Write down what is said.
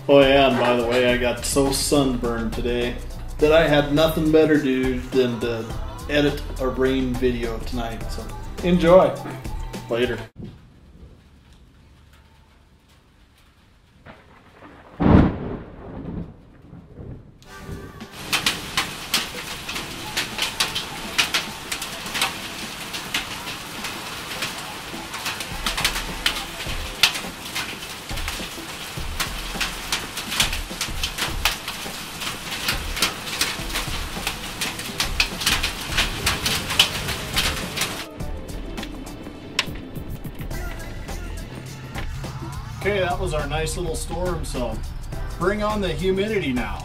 Oh yeah, and by the way, I got so sunburned today that I had nothing better to do than to edit a rain video tonight. So enjoy. Later. Okay, that was our nice little storm, so bring on the humidity now.